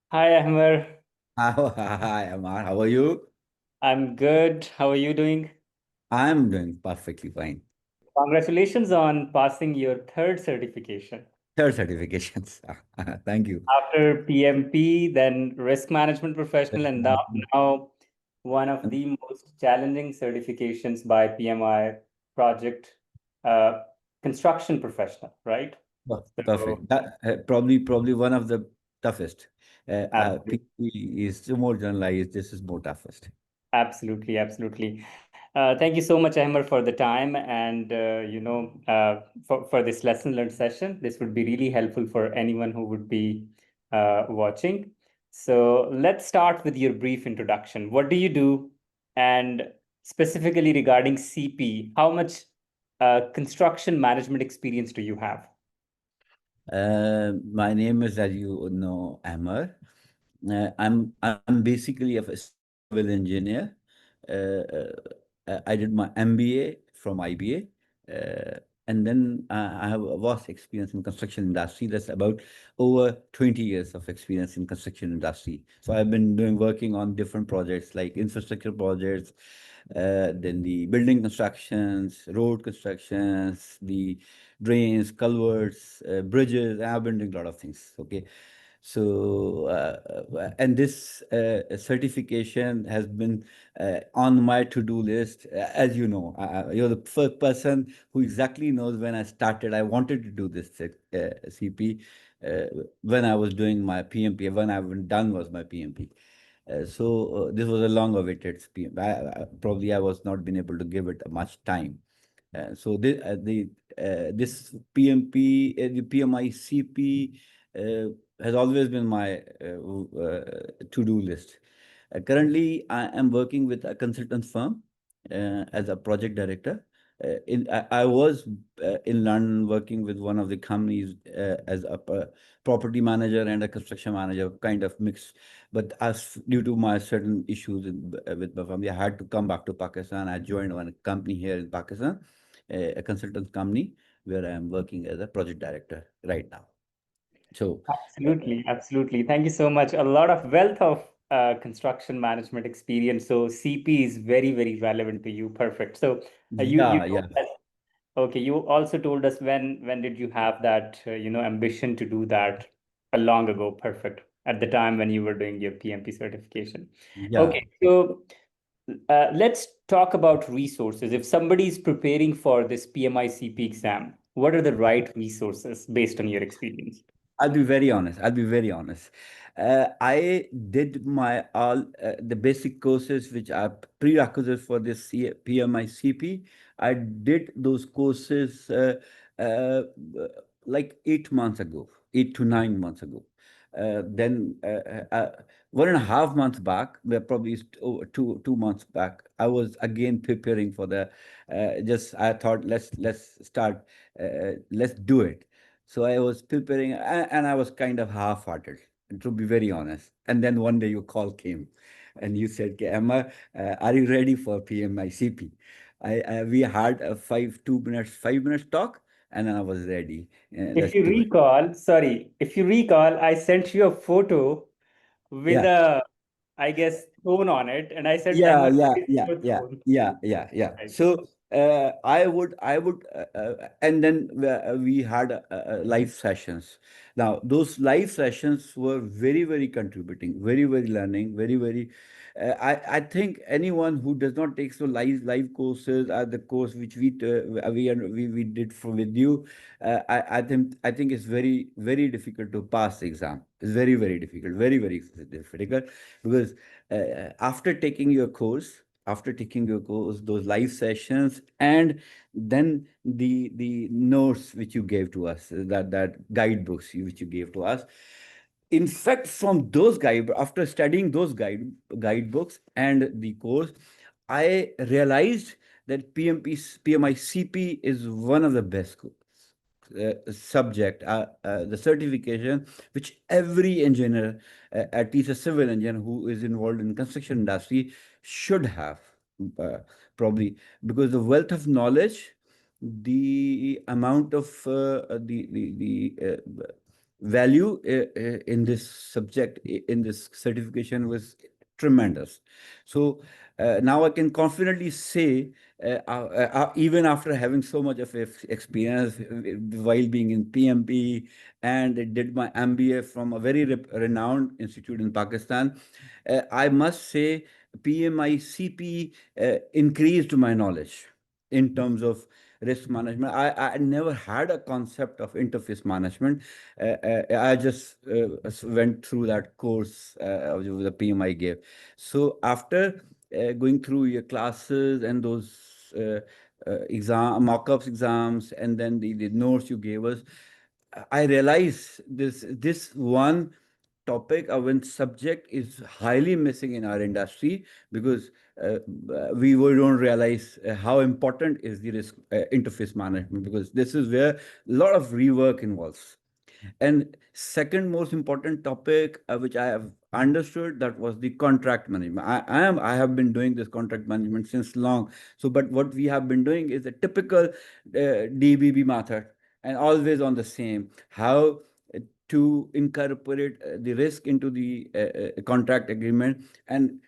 Hi, Ahmer. Hi, Amar. How are you? I'm good. How are you doing? I'm doing perfectly fine. Congratulations on passing your third certification. Third certifications. Thank you. After PMP, then risk management professional, and now one of the most challenging certifications by PMI project uh, construction professional, right? So, Perfect. That probably one of the toughest. absolutely. PE is more generalized. This is more toughest. Absolutely, absolutely. Thank you so much, Ahmer, for the time and for this lesson learned session. This would be really helpful for anyone who would be watching. So let's start with your brief introduction. What do you do? And specifically regarding CP, how much construction management experience do you have? My name is, as you know, Amar. I'm basically a civil engineer. I did my MBA from IBA, and then I have a vast experience in construction industry. That's about over 20 years of experience in construction industry. So I've been working on different projects like infrastructure projects, then the building constructions, road constructions, the drains, culverts, bridges. I've been doing a lot of things. Okay. So, and this certification has been on my to-do list. As you know, you're the first person who exactly knows when I started. I wanted to do this CP uh, when I was doing my PMP. When I haven't done was my PMP. This was a long-awaited PMP. Probably I was not been able to give it much time. This PMP, the PMI CP has always been my to-do list. Currently, I am working with a consultant firm as a project director. I was in London working with one of the companies as a property manager and a construction manager, kind of mixed. But as due to my certain issues with my family, I had to come back to Pakistan. I joined one company here in Pakistan, a consultant company where I am working as a project director right now. So, Absolutely, absolutely. Thank you so much. A lot of wealth of construction management experience. So CP is very, very relevant to you. Perfect. So you yeah, told yeah. us, okay. You also told us when did you have that ambition to do that long ago. Perfect. At the time when you were doing your PMP certification. Yeah, Okay. So let's talk about resources. If somebody is preparing for this PMI CP exam, what are the right resources based on your experience? I'll be very honest. I'll be very honest. I did my all the basic courses which are prerequisites for this PMI CP. I did those courses uh, like 8 months ago, 8 to 9 months ago. Then 1.5 months back, well, probably over 2 months back, I was again preparing for the. Just I thought let's start, let's do it. So I was preparing, and I was kind of half-hearted, to be very honest. And then one day your call came, and you said, "Okay, Emma, are you ready for PMICP?" We had a 5 minutes talk, and then I was ready. If Let's you do it. recall, sorry, if you recall, I sent you a photo with Yeah. a, I guess, throne on it, and I said, Yeah, Ahmed, yeah, this is yeah, your yeah, throne. yeah, yeah, yeah. Right. So and then we had live sessions. Now, those live sessions were very, very contributing, very, very learning, very, very. I think anyone who does not take so live courses, the course which we did for with you, I think it's very, very difficult to pass the exam. It's very, very difficult, very, very difficult because after taking your course, those live sessions, and then the notes which you gave to us, that guidebooks which you gave to us. In fact, from those after studying those guidebooks and the course, I realized that PMI CP is one of the best subject, the certification which every engineer, at least a civil engineer who is involved in construction industry, should have, uh, probably because the wealth of knowledge, the amount of value in this subject, in this certification was tremendous. So now I can confidently say, even after having so much of experience while being in PMP, and I did my MBA from a very renowned institute in Pakistan, I must say PMI CP increased my knowledge in terms of risk management. I never had a concept of interface management. I just went through that course the PMI gave. So after going through your classes and those mock-ups exams, and then the notes you gave us, I realized this one topic, one subject is highly missing in our industry, because we don't realize how important is the risk interface management, because this is where a lot of rework involves. And second most important topic, which I have understood, that was the contract management. I have been doing this contract management since long. So, but what we have been doing is a typical DBB method, and always on the same. How to incorporate the risk into the contract agreement, and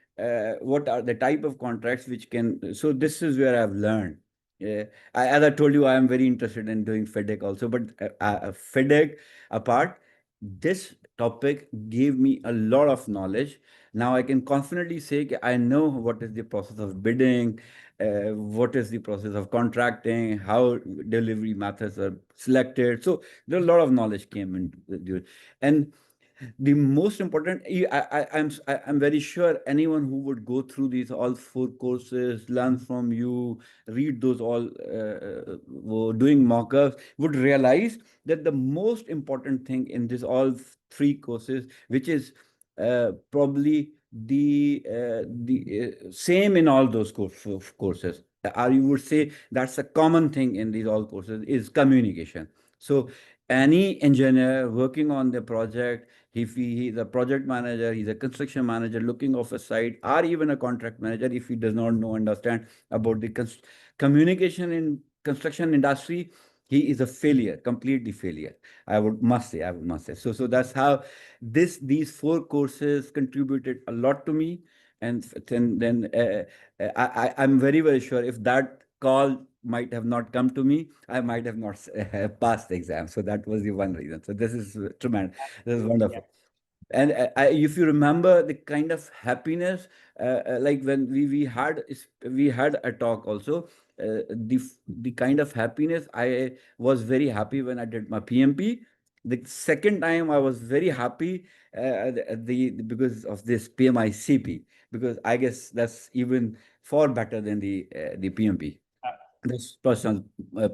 what are the type of contracts which can. So this is where I've learned. Yeah, as I told you, I am very interested in doing FedEx also, but FedEx apart, this topic gave me a lot of knowledge. Now I can confidently say I know what is the process of bidding, what is the process of contracting, how delivery methods are selected. So there a lot of knowledge came in. And the most important, I'm very sure anyone who would go through these all four courses, learn from you, read those all, doing mock-ups, would realize that the most important thing in this all three courses, which is probably the same in all those courses, or you would say that's a common thing in these all courses, is communication. So any engineer working on the project, if he's a project manager, he's a construction manager looking off a site, or even a contract manager, if he does not know, understand about the communication in construction industry, he is a failure, completely failure. I would must say. So that's how these four courses contributed a lot to me. And then I'm very, very sure if that call might have not come to me, I might have not passed the exam. So that was the one reason. So this is tremendous. This is Absolutely. wonderful. And if you remember the kind of happiness, like when we had a talk also, the kind of happiness, I was very happy when I did my PMP. The second time I was very happy, because of this PMI CP, because I guess that's even far better than the PMP. This personal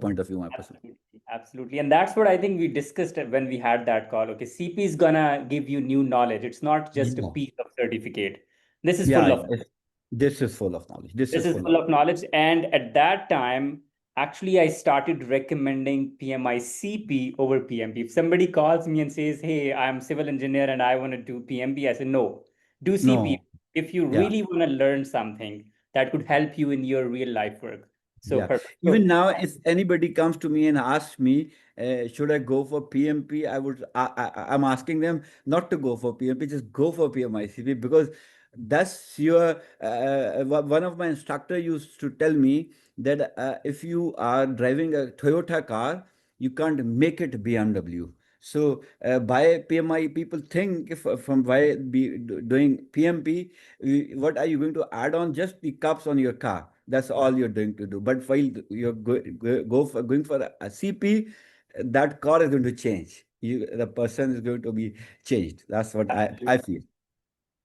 point of view, my personal. Absolutely, absolutely. And that's what I think we discussed when we had that call. Okay, CP is gonna give you new knowledge. It's not just a Yeah, piece of certificate. This is yeah, full yeah. of This is full of knowledge. This this is is full of. full of knowledge. And at that time, actually, I started recommending PMI CP over PMP. If somebody calls me and says, "Hey, I'm civil engineer and I want to do PMP," I say, "No, do CP. No, If you yeah. really want to learn something that could help you in your real life work." So Yeah. perfect. Even now, if anybody comes to me and asks me, should I go for PMP, I'm asking them not to go for PMP, just go for PMICP, because that's your, one of my instructor used to tell me that if you are driving a Toyota car, you can't make it BMW. So by PMI, people think if from why be doing PMP, what are you going to add on? Just the cups on your car. That's all you're going to do. But while you're going for a CP, that car is going to change. The person is going to be changed. That's what I feel.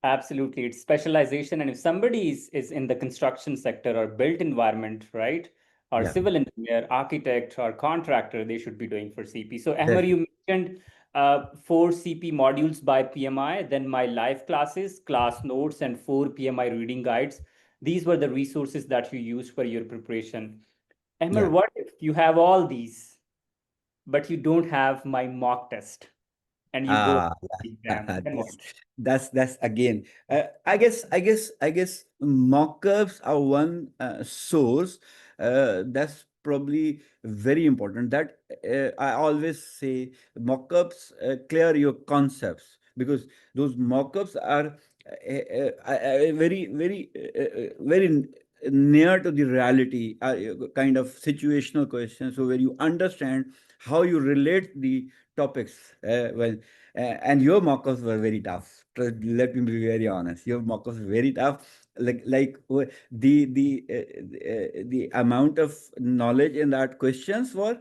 Absolutely. It's specialization. And if somebody is in the construction sector or built environment, right? Or Yeah. civil engineer, architect, or contractor, they should be doing for CP. So, Ahmer, Definitely. you mentioned four CP modules by PMI, then my live classes, class notes, and four PMI reading guides. These were the resources that you used for your preparation. Ahmer, Yeah. what if you have all these, but you don't have my mock test and you go for Ah, the exam? Then what? that's again. I guess mock-ups are one source. That's probably very important. That I always say, mock-ups clear your concepts, because those mock-ups are very near to the reality, kind of situational questions, so where you understand how you relate the topics. And your mock-ups were very tough. Let me be very honest. Your mock-ups were very tough. The amount of knowledge in that questions were,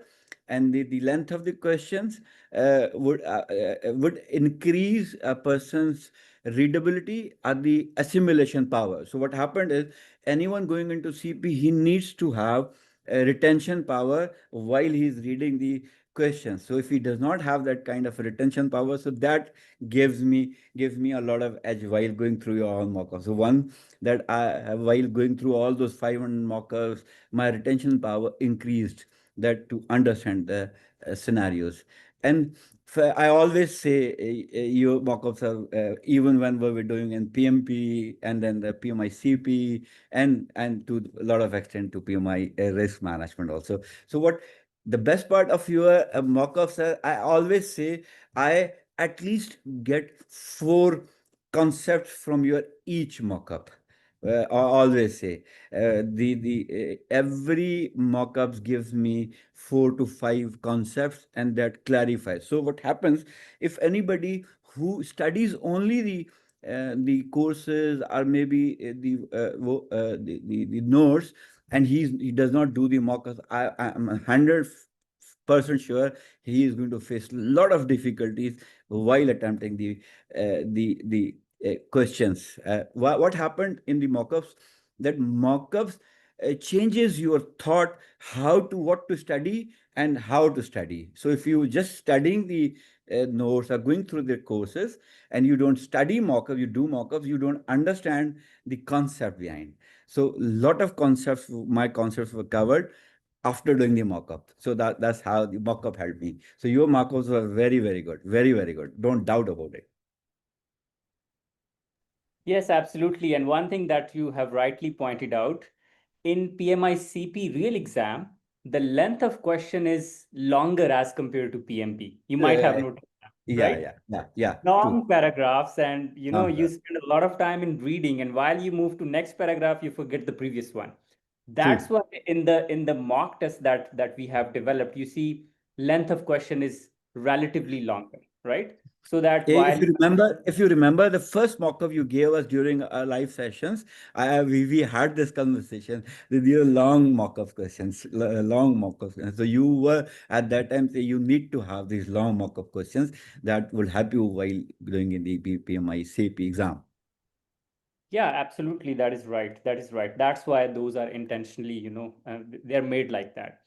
and the length of the questions would increase a person's readability and the assimilation power. So what happened is, anyone going into CP, he needs to have retention power while he's reading the questions. So if he does not have that kind of retention power, so that gives me a lot of edge while going through your all mock-ups. So one, that while going through all those 500 mock-ups, my retention power increased, that to understand the scenarios. And I always say, your mock-ups are, even when we were doing in PMP and then the PMI CP, and to a lot of extent to PMI risk management also. So what the best part of your mock-ups are, I always say, I at least get four concepts from your each mock-up. I always say, the every mock-ups gives me 4 to 5 concepts, and that clarifies. So what happens, if anybody who studies only the courses, or maybe the notes, and he does not do the mock-ups, I'm 100% sure he is going to face a lot of difficulties while attempting the questions. What happened in the mock-ups, that mock-ups changes your thought, what to study and how to study. So if you just studying the notes or going through the courses, and you don't study mock-up, you do mock-ups, you don't understand the concept behind. So a lot of concepts, my concepts were covered after doing the mock-up. So that's how the mock-up helped me. So your mock-ups were very, very good. Very, very good. Don't doubt about it. Yes, absolutely. And one thing that you have rightly pointed out, in PMI CP real exam, the length of question is longer as compared to PMP. You might have Uh, noticed that, yeah, right? yeah, yeah, yeah. True. Long paragraphs, and you Uh, spend a lot of time in reading, and while you move to next paragraph, you forget the previous one. That's true. why in the mock test that we have developed, you see length of question is relatively longer, right? So that If while you remember the first mock-up you gave us during our live sessions, we had this conversation with your long mock-up questions, long mock-up questions. So you were at that time say you need to have these long mock-up questions that will help you while doing in the PMI CP exam. Yeah, absolutely. That is right. That is right. That's why those are intentionally, they're made like that.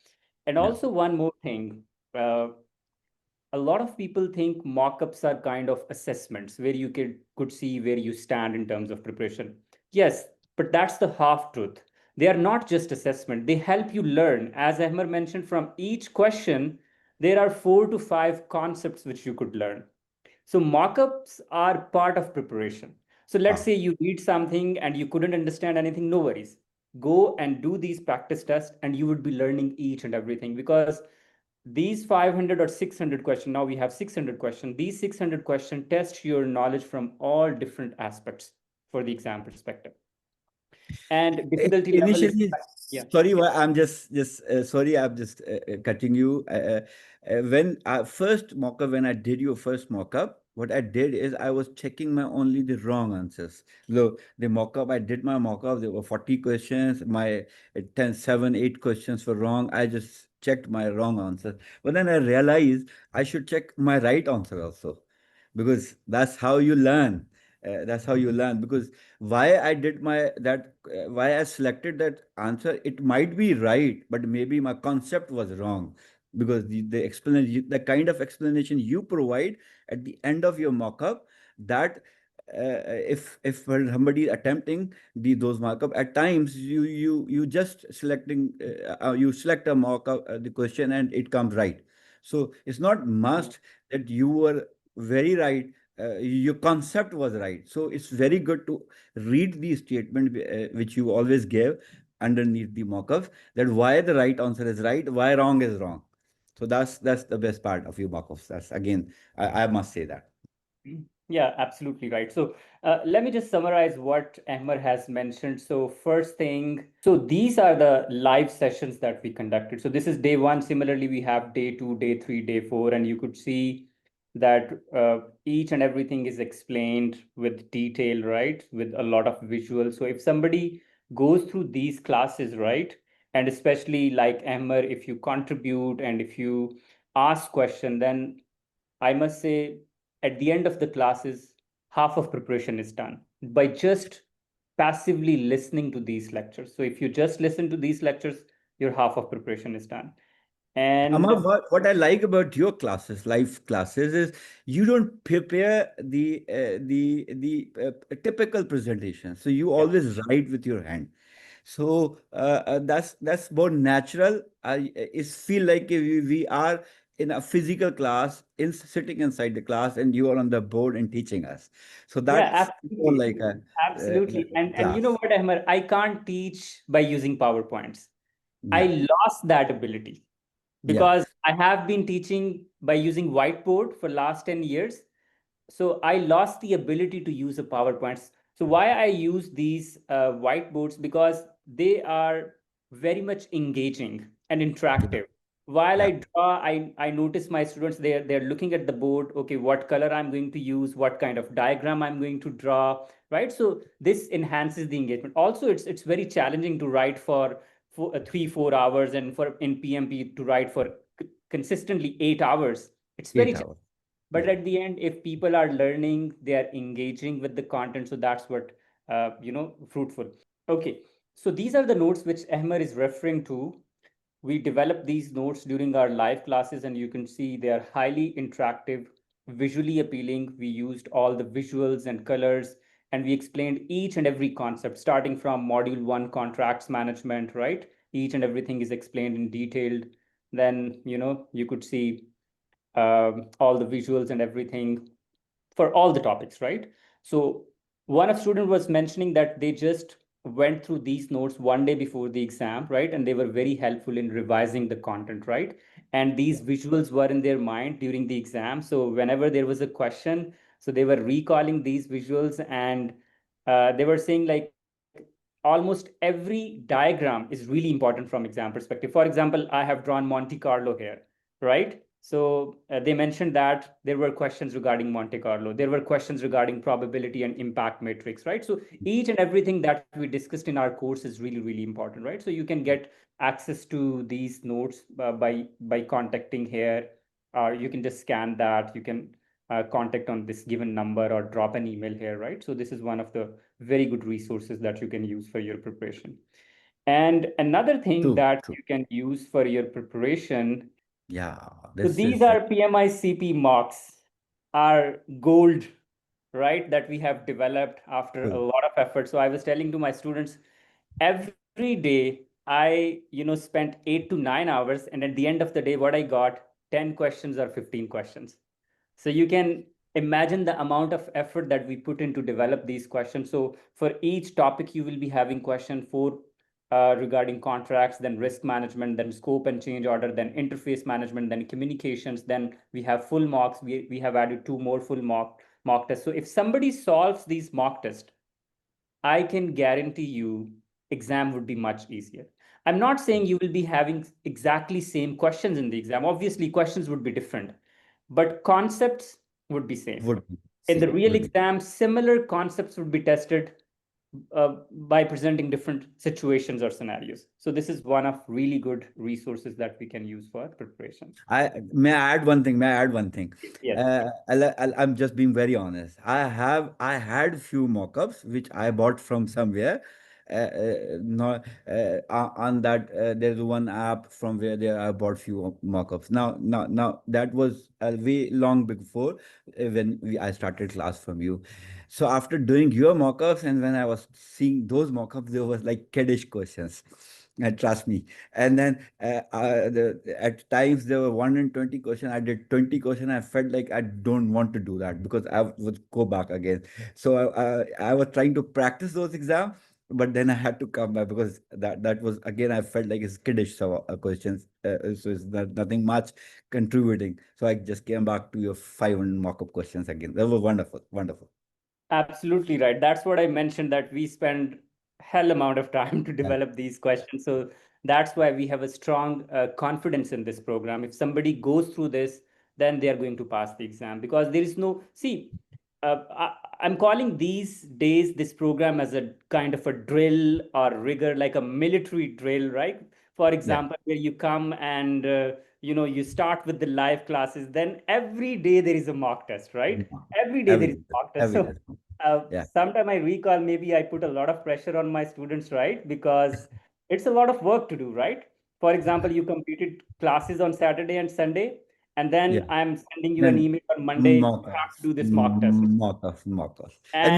And Yeah. also one more thing, uh, a lot of people think mock-ups are kind of assessments where you could see where you stand in terms of preparation. Yes, but that's the half truth. They are not just assessment. They help you learn. As Ahmer mentioned, from each question, there are 4 to 5 concepts which you could learn. So mock-ups are part of preparation. So let's Ah. say you read something and you couldn't understand anything, no worries. Go and do these practice tests and you would be learning each and everything, because these 500 or 600 questions, now we have 600 questions, these 600 questions test your knowledge from all different aspects for the exam perspective. And difficulty level is, Initially, yeah. sorry, sorry, I'm just cutting you. When first mock-up, when I did your first mock-up, what I did is I was checking my only the wrong answers. Look, the mock-up, I did my mock-up, there were 40 questions, my 10, 7, 8 questions were wrong. I just checked my wrong answer. But then I realized I should check my right answer also, because that's how you learn. That's how you learn. Because why I selected that answer, it might be right, but maybe my concept was wrong, because the explanation, the kind of explanation you provide at the end of your mock-up, that if somebody attempting those mock-up, at times you just selecting you select a mock-up, the question, and it comes right. So it's not must that you were very right, your concept was right. So it's very good to read the statement which you always give, underneath the mock-ups, that why the right answer is right, why wrong is wrong. So that's the best part of your mock-ups. That's again, I must say that. Yeah, absolutely right. So let me just summarize what Ahmer has mentioned. So first thing, so these are the live sessions that we conducted. So this is day one. Similarly, we have day two, day three, day four, and you could see that each and everything is explained with detail, right? With a lot of visuals. So if somebody goes through these classes, right, and especially like Ahmer, if you contribute and if you ask question, then I must say, at the end of the classes, half of preparation is done by just passively listening to these lectures. So if you just listen to these lectures, your half of preparation is done. Amma, And what I like about your classes, live classes, is you don't prepare the typical presentation. So you yeah, always write with your hand. So that's more natural. I it's feel like we are in a physical class, in sitting inside the class, and you are on the board and teaching us. So yeah, that's more absolutely. like a Absolutely. And you know class. what, Ahmed? I can't teach by using PowerPoints. I Yeah, lost that ability yeah, because I have been teaching by using whiteboard for last 10 years. So I lost the ability to use a PowerPoints. So why I use these whiteboards, because they are very much engaging and yeah, interactive. While yeah. I draw, I notice my students, they're looking at the board. Okay, what color I'm going to use, what kind of diagram I'm going to draw, right? So this enhances the engagement. Also, it's very challenging to write for 3 4 hours, and for in PMP to write for consistently 8 hours. It's very 8 hours. but Yeah. at the end, if people are learning, they are engaging with the content, so that's what fruitful. Okay, so these are the notes which Ahmer is referring to. We developed these notes during our live classes, and you can see they are highly interactive, visually appealing. We used all the visuals and colors, and we explained each and every concept, starting from module one, contracts management, right? Each and everything is explained in detailed. Then, you could see all the visuals and everything for all the topics, right? So one of student was mentioning that they just went through these notes one day before the exam, right? And they were very helpful in revising the content, right? And these visuals were in their mind during the exam. So whenever there was a question, so they were recalling these visuals, and they were saying like almost every diagram is really important from exam perspective. For example, I have drawn Monte Carlo here, right? So they mentioned that there were questions regarding Monte Carlo. There were questions regarding probability and impact matrix, right? So each and everything that we discussed in our course is really, really important, right? So you can get access to these notes by contacting here. You can just scan that. You can contact on this given number or drop an email here, right? So this is one of the very good resources that you can use for your preparation. And another thing True, that true. you can use for your preparation, Yeah, so this these is are PMI CP mocks, are gold, right? That we have developed after a true. lot of effort. So I was telling to my students, every day I, spent 8 to 9 hours, and at the end of the day, what I got, 10 questions or 15 questions. So you can imagine the amount of effort that we put in to develop these questions. So for each topic, you will be having question four regarding contracts, then risk management, then scope and change order, then interface management, then communications. Then we have full mocks. We have added two more full mock tests. So if somebody solves these mock tests, I can guarantee you exam would be much easier. I'm not saying you will be having exactly same questions in the exam. Obviously, questions would be different, but concepts would be same. Would be In the same. real Would be. exam, similar concepts would be tested by presenting different situations or scenarios. So this is one of really good resources that we can use for preparation. I may I add one thing. May I add one thing? Yes. I'm just being very honest. I had few mock-ups which I bought from somewhere. No, on that there's one app from where there I bought few mock-ups. Now that was way long before when I started class from you. So after doing your mock-ups and when I was seeing those mock-ups, there was like kiddish questions. Trust me. And then at times there were 120 questions. I did 20 questions. I felt like I don't want to do that because I would go back again. So I was trying to practice those exams. but then I had to come back because that was again, I felt like it's kiddish questions, so it's nothing much contributing. So I just came back to your 500 mock-up questions again. That was wonderful, wonderful. Absolutely right. That's what I mentioned, that we spend hell amount of time to Yeah, develop these questions. So that's why we have a strong confidence in this program. If somebody goes through this, then they are going to pass the exam, because there is no, see, I'm calling these days this program as a kind of a drill or rigor, like a military drill, right? For yeah, example, where you come and you start with the live classes, then every day there is a mock test, right? Every day there is every a mock test. every So day. Yeah, sometime I recall, maybe I put a lot of pressure on my students, right? Because it's a lot of work to do, right? For example, you completed classes on Saturday and Sunday, and yeah. then I'm sending you an Then email on Monday. You have to mock-offs, do this mock test. mock-offs, And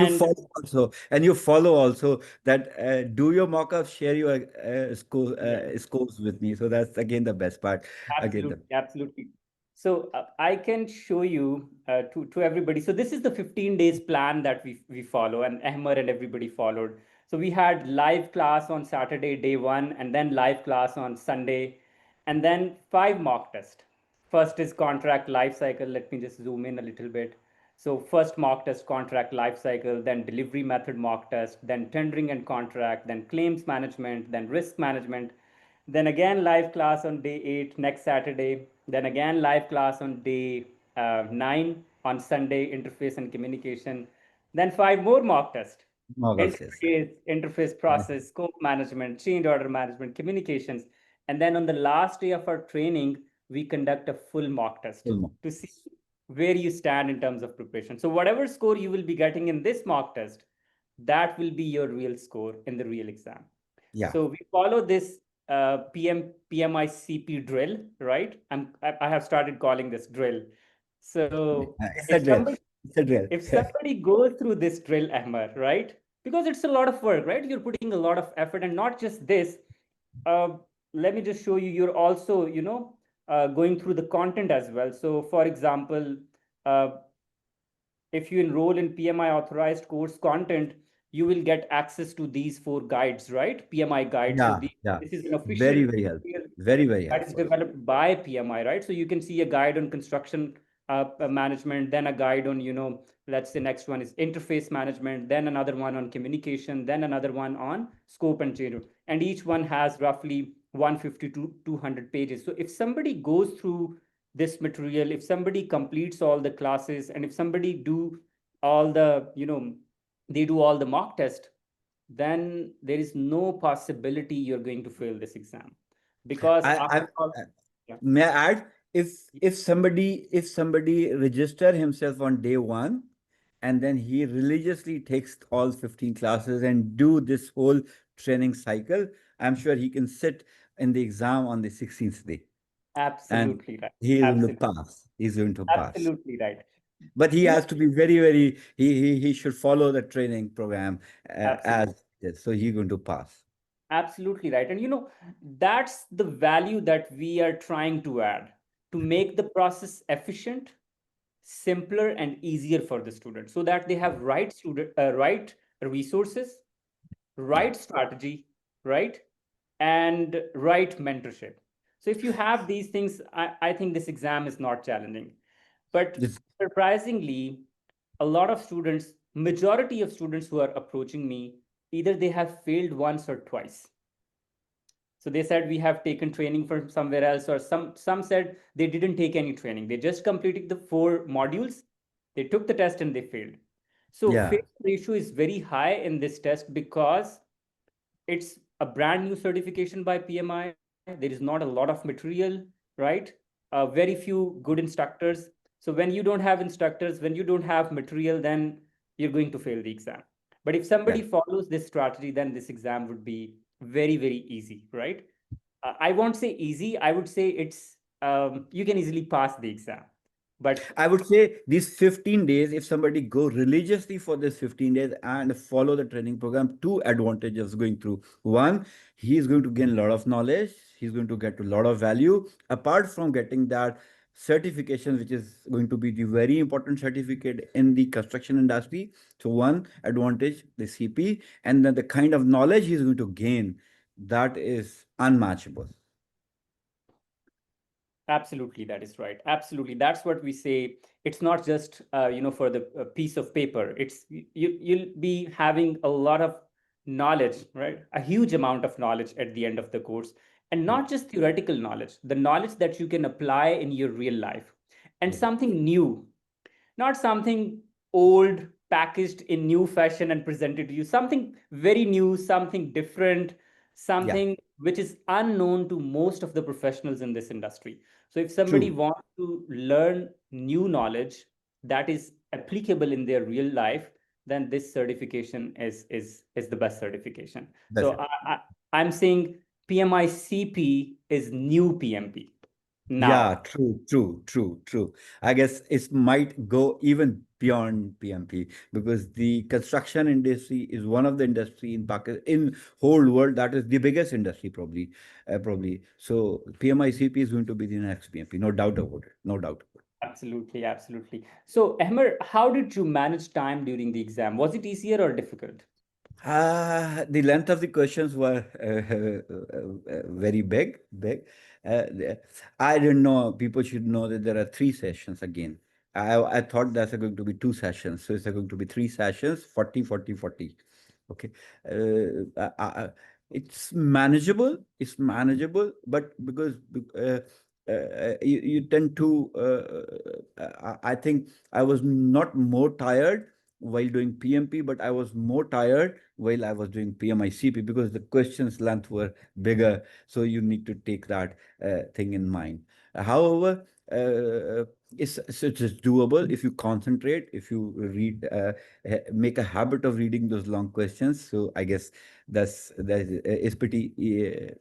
and you follow also that. Do your mock-offs, share your yes, scores with me. So that's again the best part. Again, the absolutely, absolutely. So I can show you to everybody. So this is the 15 days plan that we follow, and Ahmer and everybody followed. So we had live class on Saturday, day one, and then live class on Sunday, and then 5 mock tests. First is contract life cycle. Let me just zoom in a little bit. So first mock test, contract life cycle, then delivery method mock test, then tendering and contract, then claims management, then risk management, then again live class on day 8 next Saturday, then again live class on day 9 on Sunday, interface and communication, then 5 more mock tests, mock-offs, yes. interface process, scope management, change order management, communications. And then on the last day of our training, we conduct a full mock test Full mock. to see where you stand in terms of preparation. So whatever score you will be getting in this mock test, that will be your real score in the real exam. Yeah, So we follow this PMICP drill, right? I have started calling this drill. So it's a if drill. somebody It's a drill. if somebody goes through this drill, Ahmad, right? Because it's a lot of work, right? You're putting a lot of effort, and not just this. Uh, Let me just show you. You're also, going through the content as well. So, for example, uh, if you enroll in PMI authorized course content, you will get access to these 4 guides, right? PMI guides. So Yeah, yeah. this is an official Very, very helpful. material Very, very that is helpful. developed by PMI, right? So you can see a guide on construction management, then a guide on, let's say next one is interface management, then another one on communication, then another one on scope and change. And each one has roughly 150 to 200 pages. So if somebody goes through this material, if somebody completes all the classes, and if somebody do all the, they do all the mock test, then there is no possibility you're going to fail this exam, because I after all, uh, yeah, may I add, if somebody register himself on day one, and then he religiously takes all 15 classes and do this whole training cycle, I'm sure he can sit in the exam on the 16th day, and absolutely right, he is going to absolutely, pass. He's going to pass. absolutely right. But he You know, has to be very, very. He should follow the training program absolutely, as it is. So he's going to pass. absolutely right. And that's the value that we are trying to add, to make the process efficient, simpler, and easier for the student, so that they have right resources, Yeah. right strategy, right, and right mentorship. So if you have these things, I think this exam is not challenging. But This, surprisingly, a lot of students, majority of students who are approaching me, either they have failed once or twice. So they said we have taken training from somewhere else, or some said they didn't take any training. They just completed the 4 modules, they took the test and they failed. So yeah. failure ratio is very high in this test, because it's a brand new certification by PMI. There is not a lot of material, right? Very few good instructors. So when you don't have instructors, when you don't have material, then you're going to fail the exam. But if Yeah. somebody follows this strategy, then this exam would be very, very easy, right? I won't say easy. I would say it's you can easily pass the exam. But I would say these 15 days, if somebody go religiously for this 15 days and follow the training program, two advantages going through. One, he is going to gain a lot of knowledge. He's going to get a lot of value. Apart from getting that, certification, which is going to be the very important certificate in the construction industry. So one advantage, the CP, and then the kind of knowledge he's going to gain, that is unmatchable. Absolutely, that is right. Absolutely, that's what we say. It's not just for the piece of paper. It's you'll be having a lot of knowledge, right? A huge amount of knowledge at the end of the course, and Yeah, not just theoretical knowledge, the knowledge that you can apply in your real life, and yeah, something new, not something old packaged in new fashion and presented to you, something very new, something different, yeah. something which is unknown to most of the professionals in this industry. So if somebody True. wants to learn new knowledge that is applicable in their real life, then this certification is the best certification. That's So it. I'm saying PMI-CP is new PMP Yeah, now. true, true, true, true. I guess it might go even beyond PMP, because the construction industry is one of the industry in Pakistan, in whole world, that is the biggest industry, probably, probably. So PMICP is going to be the next PMP, no doubt about it, no doubt. Absolutely, absolutely. So, Ahmer, how did you manage time during the exam? Was it easier or difficult? The length of the questions were very big, big. I didn't know. People should know that there are three sessions again. I thought that's going to be two sessions. So it's going to be three sessions, 40, 40, 40. Okay. It's manageable. It's manageable, but because you tend to, I think I was not more tired while doing PMP, but I was more tired while I was doing PMICP, because the questions length were bigger. So you need to take that thing in mind. However, it's doable if you concentrate, if you read, make a habit of reading those long questions. So I guess that is pretty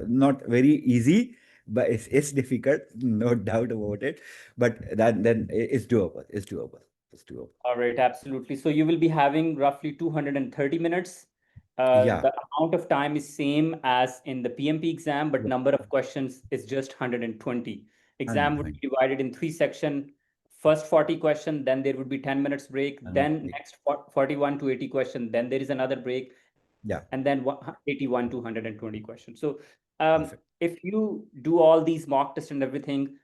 not very easy, but it's difficult, no doubt about it. But that then it's doable. It's doable. It's doable. All right, absolutely. So you will be having roughly 230 minutes. Yeah. The amount of time is same as in the PMP exam, but Yeah. number of questions is just 120. Exam would 120. be divided in three sections. First 40 question, then there would be 10 minutes break. Then next 41 to 80 question, then there is another break, and Yeah. then 81 to 120 questions. So Perfect. if you do all these mock tests and everything,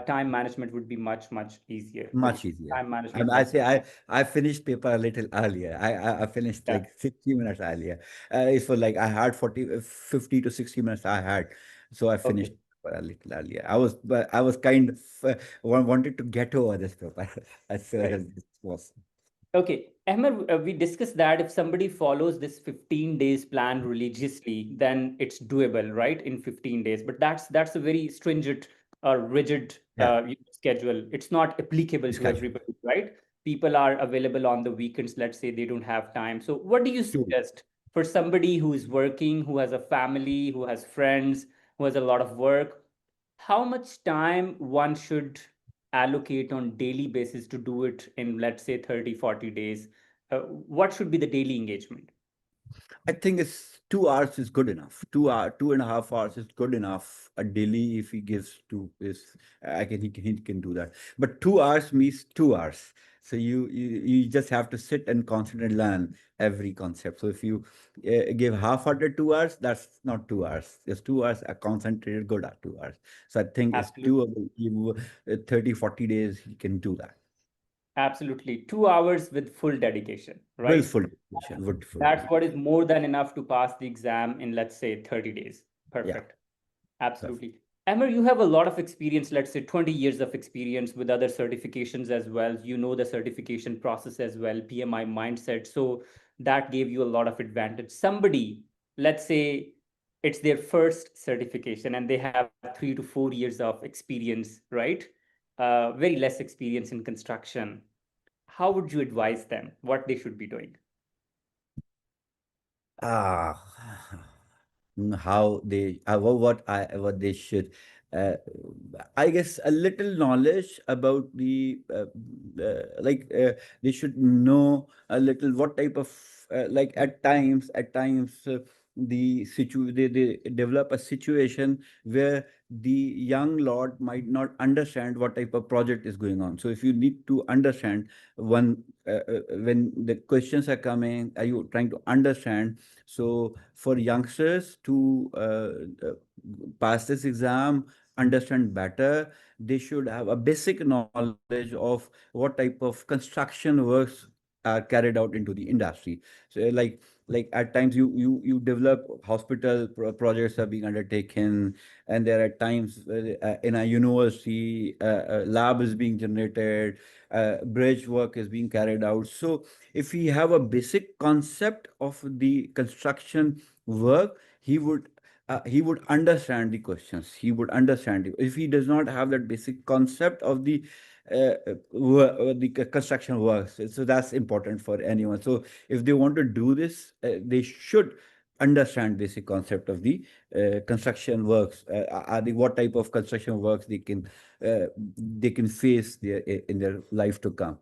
time management would be much, much easier for you. Much easier. Time management I was say I finished paper a little earlier. I finished yeah. like 60 minutes earlier. It's for like I had 50 to 60 minutes I had. So I Okay. finished paper a little earlier. But I was kind of wanted to get over this paper as soon Right. as this was. Okay, Ahmed, we discussed that if somebody follows this 15 days plan religiously, then it's doable, right? In 15 days. But that's a very stringent or rigid Yeah. schedule. It's not applicable to Schedule. everybody, right? People are available on the weekends. Let's say they don't have time. So, what do you True. suggest for somebody who is working, who has a family, who has friends, who has a lot of work? How much time one should allocate on daily basis to do it in, let's say, 30, 40 days? What should be the daily engagement? I think it's 2 hours is good enough. 2 hour, 2.5 hours is good enough. A daily, if he gives two, is I can he can do that. But 2 hours means 2 hours. So you just have to sit and concentrate and learn every concept. So if you give half-hearted 2 hours, that's not 2 hours. Just 2 hours are concentrated good at 2 hours. So I think it's Absolutely. doable. You 30, 40 days, he can do that. Absolutely. 2 hours with full dedication, With right? full dedication. With full That's what is dedication. more than enough to pass the exam in, let's say, 30 days. Yeah. Perfect. Perfect. Absolutely. Amber, you have a lot of experience, let's say 20 years of experience with other certifications as well. You know the certification process as well, PMI mindset. So that gave you a lot of advantage. Somebody, let's say it's their first certification and they have 3 to 4 years of experience, right? Very less experience in construction. How would you advise them what they should be doing? Ah, how they what they should uh, I guess a little knowledge about the like they should know a little what type of like at times they develop a situation where the young lord might not understand what type of project is going on. So if you need to understand one when the questions are coming, are you trying to understand? So for youngsters to pass this exam, understand better, they should have a basic knowledge of what type of construction works are carried out into the industry. So like at times you develop hospital projects are being undertaken, and there are times in a university a lab is being generated, bridge work is being carried out. So if we have a basic concept of the construction work, he would understand the questions. He would understand it. If he does not have that basic concept of the construction works, so that's important for anyone. So if they want to do this, they should understand basic concept of the construction works. Are the what type of construction works they can face in their life to come.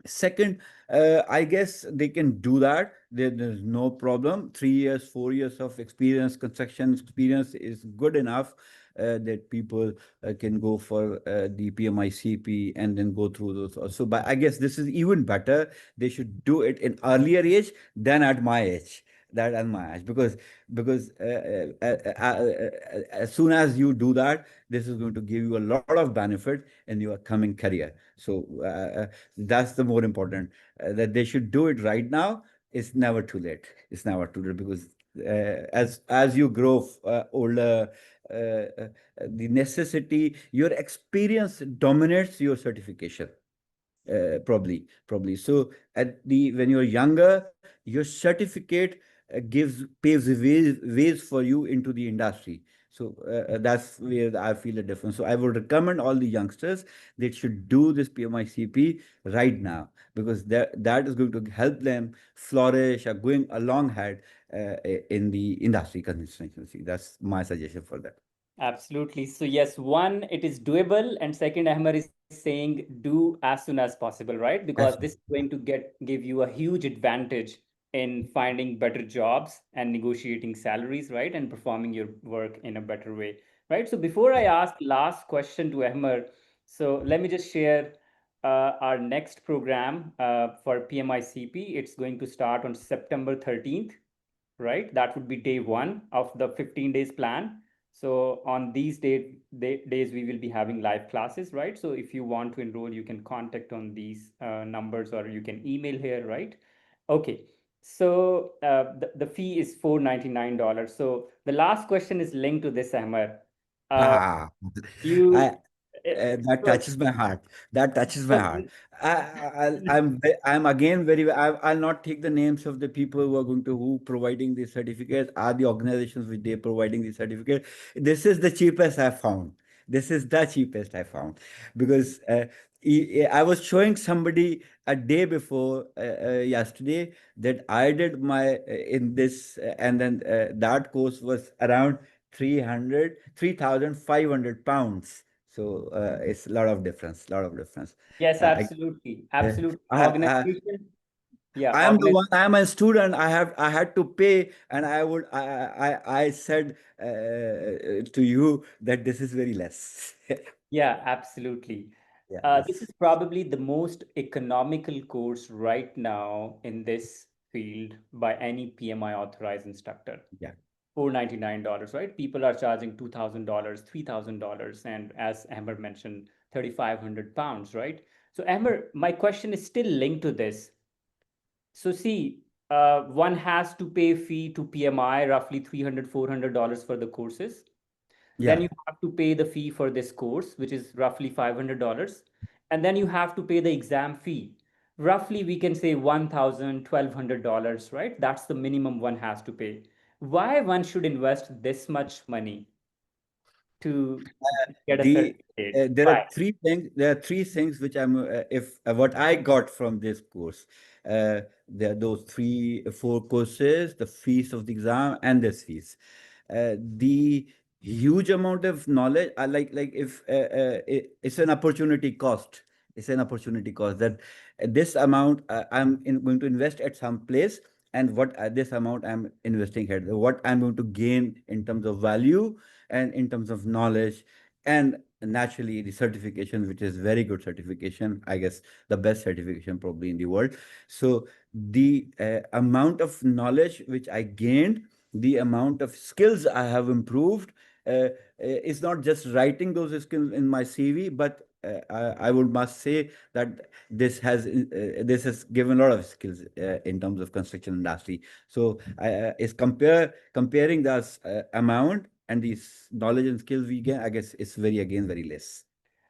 Second, I guess they can do that. There's no problem. 3 years, 4 years of experience, construction experience is good enough that people can go for the PMI-CP and then go through those also. But I guess this is even better. They should do it in earlier age than at my age. That at my age, because as soon as you do that, this is going to give you a lot of benefit in your coming career. So that's the more important, that they should do it right now. It's never too late. It's never too late, because as you grow older, the necessity, your experience dominates your certification. Probably. So at the when you're younger, your certificate paves the ways for you into the industry. So that's where I feel a difference. So I would recommend all the youngsters that should do this PMI-CP right now, because that is going to help them flourish or going along ahead in the industry consistency. That's my suggestion for that. Absolutely. So yes, one, it is doable, and second, Ahmed is saying do as soon as possible, right? Because this That's is going to give you a huge advantage in finding better jobs and negotiating salaries, right? And performing your work in a better way, right? So before I ask last question to Ahmed, so let me just share our next program for PMI-CP. It's going to start on September 13th, right? That would be day one of the 15 days plan. So on these days, we will be having live classes, right? So if you want to enroll, you can contact on these numbers, or you can email here, right? Okay. So the fee is $499. So the last question is linked to this, Ahmed. Uh, ah, you I that so, touches my heart. That touches my so heart. I'm again I'll not take the names of the people who are going to who providing the certificate, are the organizations which they providing the certificate. This is the cheapest I found. This is the cheapest I found, because I was showing somebody a day before yesterday that I did my in this, and then that course was around 3,500 pounds. So it's a lot of difference, lot of difference. yes, I, absolutely, uh, absolutely. I, Organization, yeah, I am the one. I am a student. I had to pay, and I said to you that this is very less. Yeah, absolutely. Yeah, This is this. probably the most economical course right now in this field by any PMI authorized instructor. Yeah, $499, right? People are charging $2,000, $3,000, and as Amber mentioned, 3,500 pounds, right? So, Amber, my question is still linked to this. So see, one has to pay fee to PMI roughly $300, $400 for the courses. Then yeah. you have to pay the fee for this course, which is roughly $500. And then you have to pay the exam fee. Roughly, we can say $1,000, $1,200, right? That's the minimum one has to pay. Why one should invest this much money to get a The certificate? there are Why? three things. There are three things which I'm if what I got from this course. There are those four courses: the fees of the exam and this fees. The huge amount of knowledge. I like if it's an opportunity cost. It's an opportunity cost that this amount going to invest at some place and what this amount I'm investing here, what I'm going to gain in terms of value and in terms of knowledge, and naturally the certification, which is very good certification, I guess the best certification probably in the world. So the amount of knowledge which I gained, the amount of skills I have improved, is not just writing those skills in my CV, but I would must say that this has given a lot of skills in terms of construction industry. So is comparing the amount and these knowledge and skills we get, I guess it's very again very less.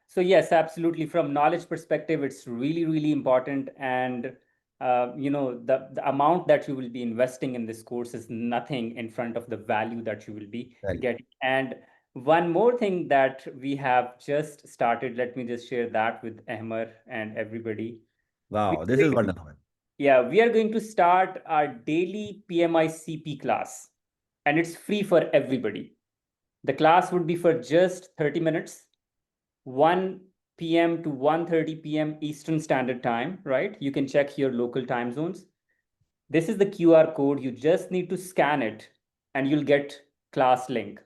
So yes, absolutely. From knowledge perspective, it's really, really important. And the amount that you will be investing in this course is nothing in front of the value that you will be Right. getting. And one more thing that we have just started, let me just share that with Ahmer and everybody. We Wow, are this is going to, wonderful. yeah, we are going to start our daily PMI CP class, and it's free for everybody. The class would be for just 30 minutes. 1 p.m. to 1:30 p.m. Eastern Standard Time, right? You can check your local time zones. This is the QR code. You just need to scan it and you'll get class link.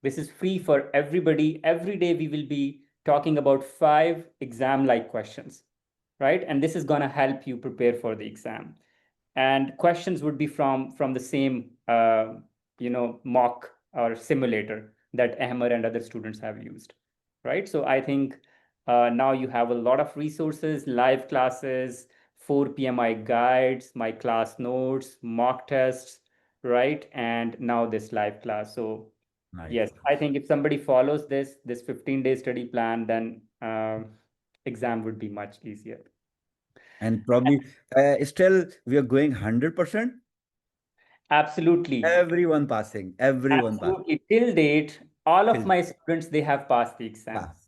This is free for everybody. Every day we will be talking about 5 exam-like questions, right? And this is going to help you prepare for the exam. And questions would be from the same mock or simulator that Ahmer and other students have used, right? So I think now you have a lot of resources, live classes, 4 PMI guides, my class notes, mock tests, right? And now this live class. So Nice. yes, I think if somebody follows this 15-day study plan, then exam would be much easier. And probably still we are going 100%. Absolutely. Everyone passing. Everyone passing. Absolutely. Till date, all of Till my students, they have passed the exam. pass.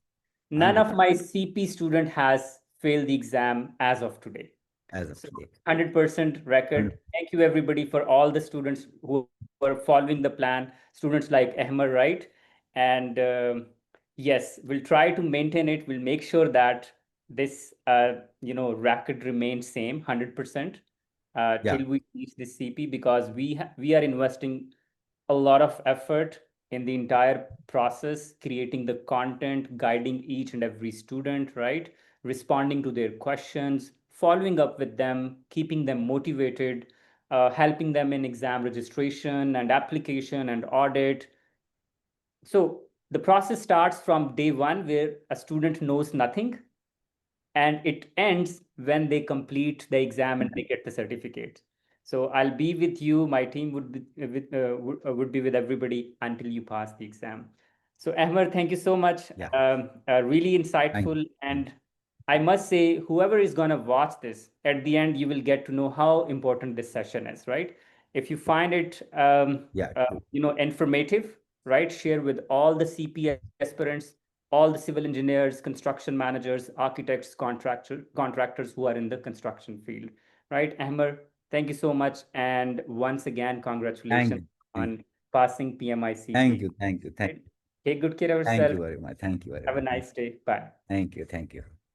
None of 100% my CP student has failed the exam as of today. as of So today. 100% record. 100. Thank you everybody for all the students who are following the plan. Students like Ahmer, right? And yes, we'll try to maintain it. We'll make sure that this record remains same 100% Yeah. till we reach this CP, because we are investing a lot of effort in the entire process, creating the content, guiding each and every student, right? Responding to their questions, following up with them, keeping them motivated, helping them in exam registration and application and audit. So the process starts from day one where a student knows nothing, and it ends when they complete the exam and they get the certificate. So I'll be with you. My team would be with everybody until you pass the exam. So Ahmer, thank you so much. Yeah. Really Thank you. insightful. And I must say, whoever is going to watch this, at the end, you will get to know how important this session is, right? If you find it, Yeah. True. informative, right? Share with all the CP aspirants, all the civil engineers, construction managers, architects, contractors who are in the construction field, right? Ahmer, thank you so much. And once again, Thank congratulations you. Thank you. on passing PMI Thank CP. you. Thank you. Right? Take good care of Thank yourself. you very much. Thank you very Have a much. nice day. Bye. Thank you. Thank you.